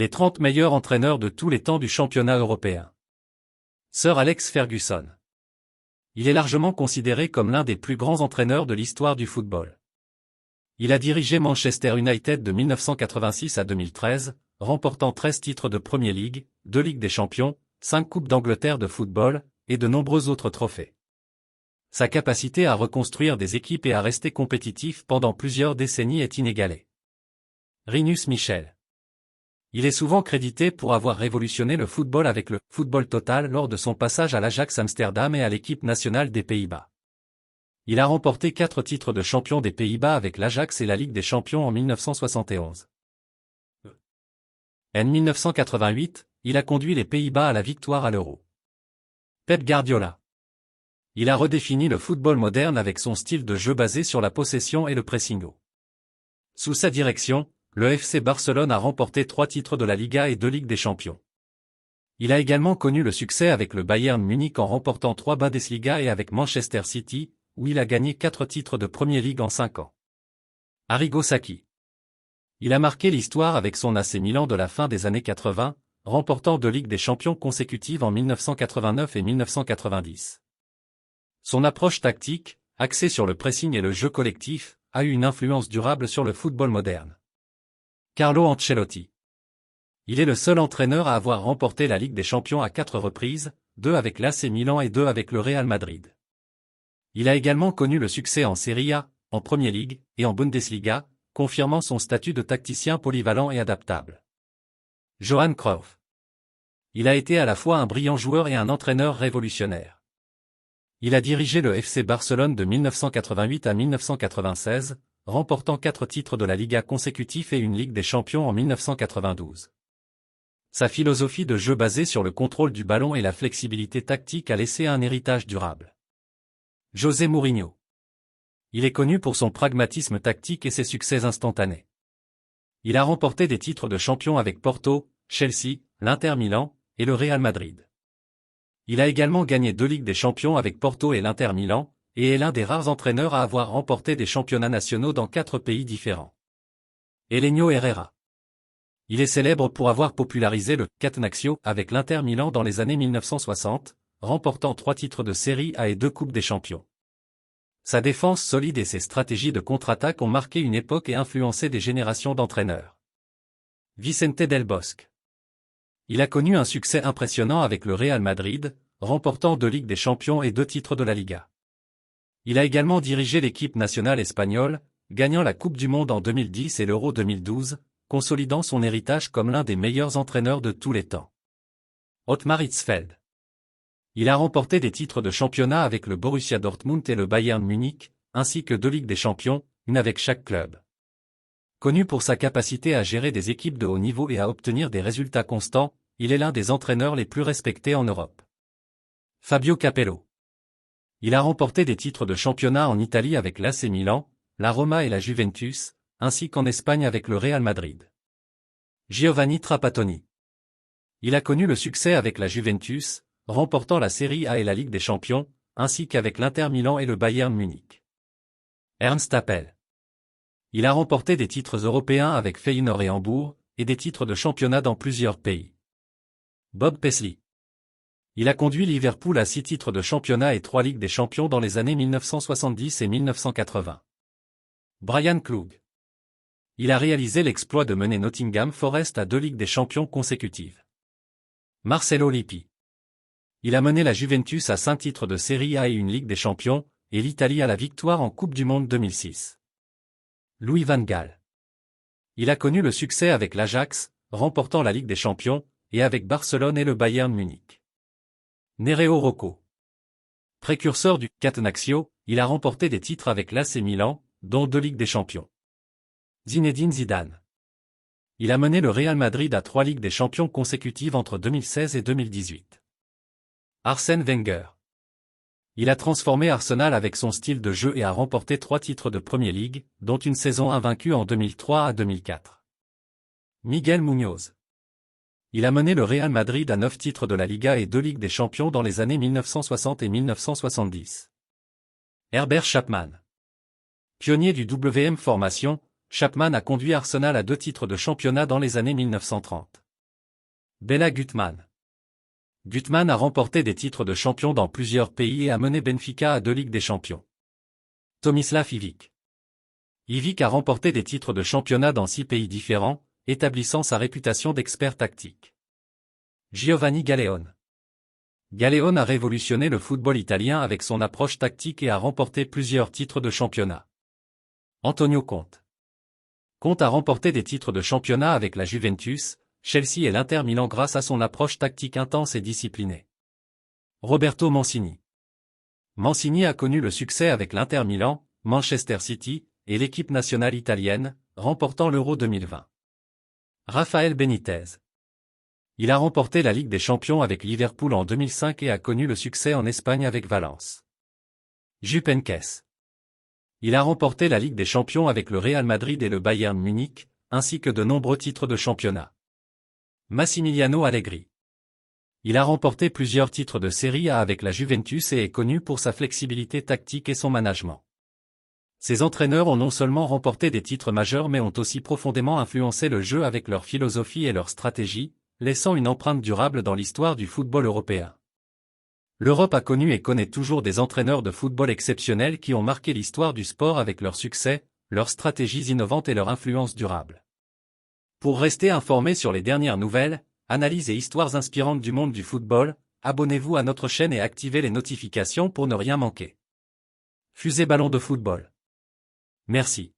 Les 30 meilleurs entraîneurs de tous les temps du championnat européen. Sir Alex Ferguson. Il est largement considéré comme l'un des plus grands entraîneurs de l'histoire du football. Il a dirigé Manchester United de 1986 à 2013, remportant 13 titres de Premier League, 2 Ligues des Champions, 5 Coupes d'Angleterre de football, et de nombreux autres trophées. Sa capacité à reconstruire des équipes et à rester compétitif pendant plusieurs décennies est inégalée. Rinus Michels. Il est souvent crédité pour avoir révolutionné le football avec le football total lors de son passage à l'Ajax Amsterdam et à l'équipe nationale des Pays-Bas. Il a remporté 4 titres de champion des Pays-Bas avec l'Ajax et la Ligue des Champions en 1971. En 1988, il a conduit les Pays-Bas à la victoire à l'Euro. Pep Guardiola. Il a redéfini le football moderne avec son style de jeu basé sur la possession et le pressing haut. Sous sa direction, le FC Barcelone a remporté 3 titres de la Liga et 2 Ligues des Champions. Il a également connu le succès avec le Bayern Munich en remportant 3 Bundesliga et avec Manchester City, où il a gagné 4 titres de Premier League en 5 ans. Arrigo Sacchi. Il a marqué l'histoire avec son AC Milan de la fin des années 80, remportant 2 Ligues des Champions consécutives en 1989 et 1990. Son approche tactique, axée sur le pressing et le jeu collectif, a eu une influence durable sur le football moderne. Carlo Ancelotti. Il est le seul entraîneur à avoir remporté la Ligue des Champions à 4 reprises, 2 avec l'AC Milan et 2 avec le Real Madrid. Il a également connu le succès en Serie A, en Premier League et en Bundesliga, confirmant son statut de tacticien polyvalent et adaptable. Johan Cruyff. Il a été à la fois un brillant joueur et un entraîneur révolutionnaire. Il a dirigé le FC Barcelone de 1988 à 1996, remportant 4 titres de la Liga consécutifs et une Ligue des Champions en 1992. Sa philosophie de jeu basée sur le contrôle du ballon et la flexibilité tactique a laissé un héritage durable. José Mourinho. Il est connu pour son pragmatisme tactique et ses succès instantanés. Il a remporté des titres de champion avec Porto, Chelsea, l'Inter Milan et le Real Madrid. Il a également gagné 2 Ligues des Champions avec Porto et l'Inter Milan, et est l'un des rares entraîneurs à avoir remporté des championnats nationaux dans 4 pays différents. Helenio Herrera. Il est célèbre pour avoir popularisé le Catenaccio avec l'Inter Milan dans les années 1960, remportant 3 titres de Série A et 2 Coupes des Champions. Sa défense solide et ses stratégies de contre-attaque ont marqué une époque et influencé des générations d'entraîneurs. Vicente Del Bosque. Il a connu un succès impressionnant avec le Real Madrid, remportant 2 Ligues des Champions et 2 titres de la Liga. Il a également dirigé l'équipe nationale espagnole, gagnant la Coupe du Monde en 2010 et l'Euro 2012, consolidant son héritage comme l'un des meilleurs entraîneurs de tous les temps. Ottmar Hitzfeld. Il a remporté des titres de championnat avec le Borussia Dortmund et le Bayern Munich, ainsi que 2 Ligues des Champions, une avec chaque club. Connu pour sa capacité à gérer des équipes de haut niveau et à obtenir des résultats constants, il est l'un des entraîneurs les plus respectés en Europe. Fabio Capello. Il a remporté des titres de championnat en Italie avec l'AC Milan, la Roma et la Juventus, ainsi qu'en Espagne avec le Real Madrid. Giovanni Trapattoni. Il a connu le succès avec la Juventus, remportant la Serie A et la Ligue des Champions, ainsi qu'avec l'Inter Milan et le Bayern Munich. Ernst Happel. Il a remporté des titres européens avec Feyenoord et Hambourg, et des titres de championnat dans plusieurs pays. Bob Paisley. Il a conduit Liverpool à 6 titres de championnat et 3 Ligues des Champions dans les années 1970 et 1980. Brian Clough. Il a réalisé l'exploit de mener Nottingham Forest à 2 Ligues des Champions consécutives. Marcelo Lippi. Il a mené la Juventus à 5 titres de Serie A et une Ligue des Champions, et l'Italie à la victoire en Coupe du Monde 2006. Louis van Gaal. Il a connu le succès avec l'Ajax, remportant la Ligue des Champions, et avec Barcelone et le Bayern Munich. Nereo Rocco. Précurseur du Catenaccio, il a remporté des titres avec l'AC Milan, dont 2 Ligues des Champions. Zinedine Zidane. Il a mené le Real Madrid à 3 Ligues des Champions consécutives entre 2016 et 2018. Arsène Wenger. Il a transformé Arsenal avec son style de jeu et a remporté 3 titres de Premier League, dont une saison invaincue en 2003 à 2004. Miguel Muñoz. Il a mené le Real Madrid à 9 titres de la Liga et 2 Ligues des Champions dans les années 1960 et 1970. Herbert Chapman. Pionnier du WM Formation, Chapman a conduit Arsenal à 2 titres de championnat dans les années 1930. Béla Guttmann. Guttmann a remporté des titres de champion dans plusieurs pays et a mené Benfica à 2 Ligues des Champions. Tomislav Ivic. Ivic a remporté des titres de championnat dans 6 pays différents, établissant sa réputation d'expert tactique. Giovanni Galeone. Galeone a révolutionné le football italien avec son approche tactique et a remporté plusieurs titres de championnat. Antonio Conte. Conte a remporté des titres de championnat avec la Juventus, Chelsea et l'Inter Milan grâce à son approche tactique intense et disciplinée. Roberto Mancini. Mancini a connu le succès avec l'Inter Milan, Manchester City et l'équipe nationale italienne, remportant l'Euro 2020. Rafael Benitez. Il a remporté la Ligue des Champions avec Liverpool en 2005 et a connu le succès en Espagne avec Valence. Jupp Heynckes. Il a remporté la Ligue des Champions avec le Real Madrid et le Bayern Munich, ainsi que de nombreux titres de championnat. Massimiliano Allegri. Il a remporté plusieurs titres de Serie A avec la Juventus et est connu pour sa flexibilité tactique et son management. Ces entraîneurs ont non seulement remporté des titres majeurs mais ont aussi profondément influencé le jeu avec leur philosophie et leur stratégie, laissant une empreinte durable dans l'histoire du football européen. L'Europe a connu et connaît toujours des entraîneurs de football exceptionnels qui ont marqué l'histoire du sport avec leur succès, leurs stratégies innovantes et leur influence durable. Pour rester informé sur les dernières nouvelles, analyses et histoires inspirantes du monde du football, abonnez-vous à notre chaîne et activez les notifications pour ne rien manquer. Fusée Ballon de football. Merci.